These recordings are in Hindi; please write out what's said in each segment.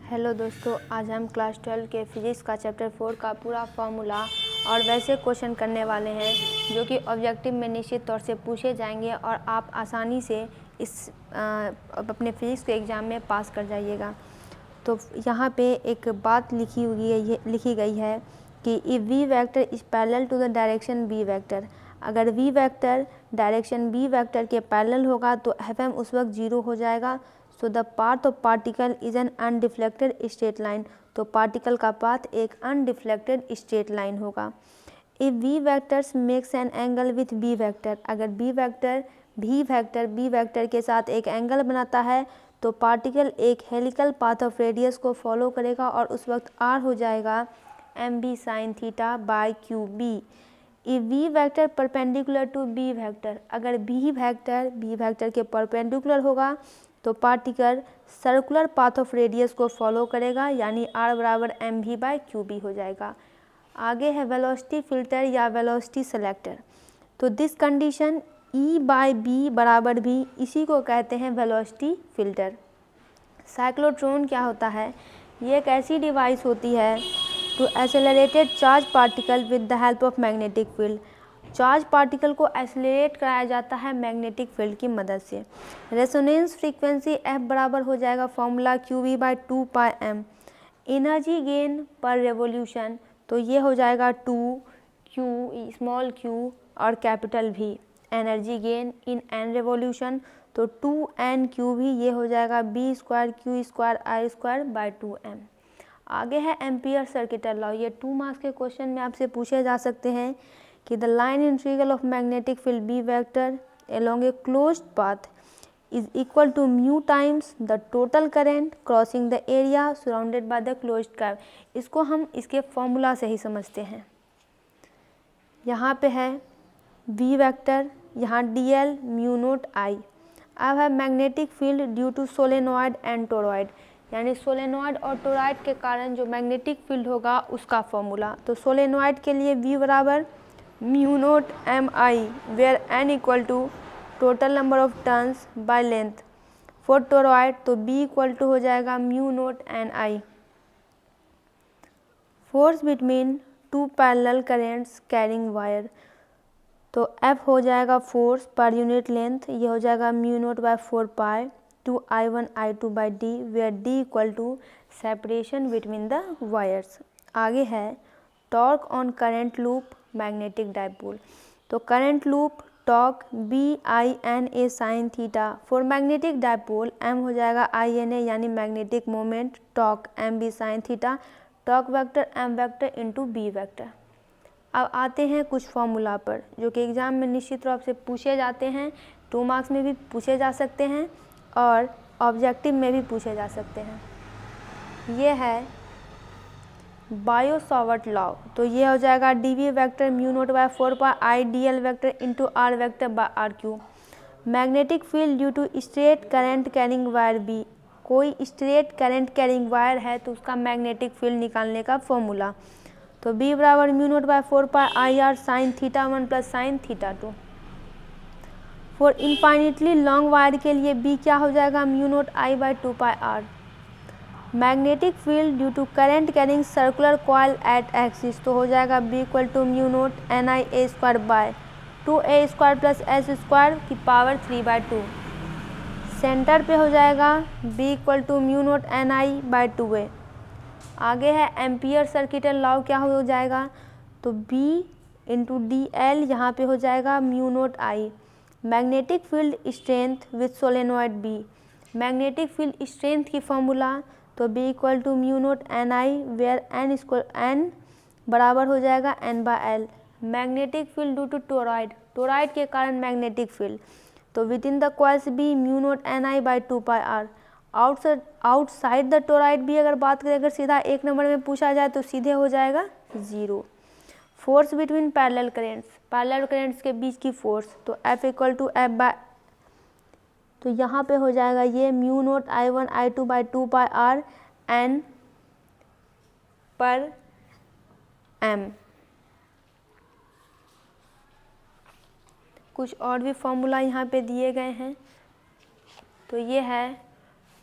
हेलो दोस्तों, आज हम क्लास 12 के फिजिक्स का चैप्टर 4 का पूरा फार्मूला और वैसे क्वेश्चन करने वाले हैं जो कि ऑब्जेक्टिव में निश्चित तौर से पूछे जाएंगे और आप आसानी से इस अपने फिजिक्स के एग्ज़ाम में पास कर जाइएगा। तो यहाँ पे एक बात लिखी गई है कि if V vector is parallel to the direction B vector, अगर V vector direction B vector के पैरेलल होगा तो एफ उस वक्त 0 हो जाएगा। So the path of particle is an undeflected straight line, तो पार्टिकल का पाथ एक अनडिफ्लेक्टेड स्ट्रेट लाइन होगा। If V vectors makes an angle with B vector, अगर बी वेक्टर के साथ एक एंगल बनाता है तो पार्टिकल एक हेलिकल पाथ ऑफ रेडियस को फॉलो करेगा और उस वक्त आर हो जाएगा M B sine theta by Q B. If B vector perpendicular to B vector, अगर बी वेक्टर के परपेंडिकुलर होगा तो particle circular path of radius को फॉलो करेगा, यानी r बराबर M V by Q B हो जाएगा। आगे है वेलोसिटी फिल्टर या वेलोसिटी सेलेक्टर। तो this condition E by B बराबर भी, इसी को कहते हैं वेलोसिटी फिल्टर। साइक्लोट्रॉन क्या होता है? ये एक ऐसी डिवाइस होती है to accelerated charge particle with the help of magnetic field. Charge particle को एक्सेलरेट कराया जाता है मैग्नेटिक फील्ड की मदद से। रेजोनेंस फ्रीक्वेंसी f बराबर हो जाएगा formula Q V by 2 pi M. Energy gain per revolution, तो ये हो जाएगा 2 क्यू स्मॉल क्यू और capital V। Energy gain in N revolution, तो 2n क्यू भी, ये हो जाएगा b square Q square I square by 2m। आगे है एम्पियर सर्किटल लॉ। ये 2 मार्क्स के क्वेश्चन में आपसे पूछे जा सकते हैं कि the line integral of magnetic field B vector along a closed path is equal to mu times the total current crossing the area surrounded by the closed curve। इसको हम इसके फॉर्मूला से ही समझते हैं। यहाँ पे है v वेक्टर, यहाँ dl म्यू नोट I। अब है magnetic field due to solenoid and toroid, यानी सोलेनॉइड और टोरॉइड के कारण जो मैग्नेटिक फील्ड होगा उसका फॉर्मूला। तो सोलेनॉइड के लिए v बराबर mu naught M I, where n equal to total number of turns by length. For toroid तो b इक्वल टू हो जाएगा mu naught N I. Force between two parallel currents carrying wire, तो F हो जाएगा फोर्स पर यूनिट लेंथ, ये हो जाएगा mu naught by 4 pi two I1 I2 by D, where d equal to separation between the wires. आगे है torque on current loop magnetic dipole. तो current loop torque BINA sine theta for magnetic dipole m हो जाएगा INA, यानी magnetic moment torque MB sine theta, torque vector m vector into B vector. अब आते हैं कुछ फॉर्मूला पर जो कि एग्ज़ाम में निश्चित रूप से पूछे जाते हैं, 2 मार्क्स में भी पूछे जा सकते हैं और ऑब्जेक्टिव में भी पूछे जा सकते हैं। ये है बायो-सावर्ट लॉ। तो ये हो जाएगा dv vector mu naught by 4 pi I dl vector into r vector by R cube. Magnetic field due to straight current carrying wire B, कोई स्ट्रेट करंट कैरिंग वायर है तो उसका मैग्नेटिक फील्ड निकालने का फॉर्मूला। तो b बराबर mu naught by 4 pi I R sine theta 1 plus sine theta 2। For infinitely long wire के लिए b क्या हो जाएगा mu naught I by 2 pi R. Magnetic field due to current carrying circular coil at axis, तो हो जाएगा b equal to mu naught N I A square by 2a square plus S square की पावर 3 बाई 2। सेंटर पे हो जाएगा b equal to mu naught N I by 2a। आगे है एम्पियर सर्किटल लॉ, क्या हो जाएगा? तो b इंटू डी एल, यहाँ पे हो जाएगा म्यू नोट आई। Magnetic field strength with solenoid b, magnetic field strength की फॉर्मूला तो b equal to mu naught N I, where n बराबर हो जाएगा n by L. Magnetic field due to toroid के कारण मैग्नेटिक फील्ड, तो within the coils b mu naught N I by 2 pi R. Outside the toroid भी अगर बात करें, अगर सीधा 1 नंबर में पूछा जाए तो सीधे हो जाएगा 0। फोर्स बिटवीन पैरेलल करेंट्स के बीच की फोर्स, तो F equal to F by, तो यहाँ पे हो जाएगा ये mu naught I1 I2 by 2 pi R n per m। कुछ और भी फॉर्मूला यहाँ पे दिए गए हैं। तो ये है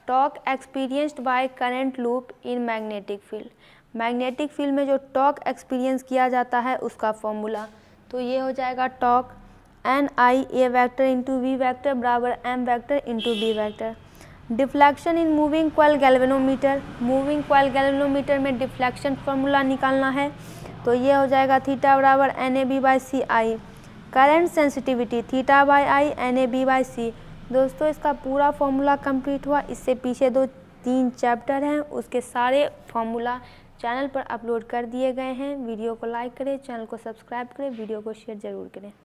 torque experienced by current loop in magnetic field. Magnetic field में जो टॉर्क एक्सपीरियंस किया जाता है उसका फॉर्मूला, तो ये हो जाएगा torque N I A vector into V vector बराबर M vector into B vector. Deflection in moving coil galvanometer, moving coil galvanometer में डिफ्लेक्शन फार्मूला निकालना है, तो ये हो जाएगा थीटा बराबर N A B by C I. Current sensitivity theta by I N A B by C. दोस्तों इसका पूरा फॉर्मूला कंप्लीट हुआ। इससे पीछे 2-3 चैप्टर हैं, उसके सारे फॉर्मूला चैनल पर अपलोड कर दिए गए हैं। वीडियो को लाइक करें, चैनल को सब्सक्राइब करें, वीडियो को शेयर ज़रूर करें।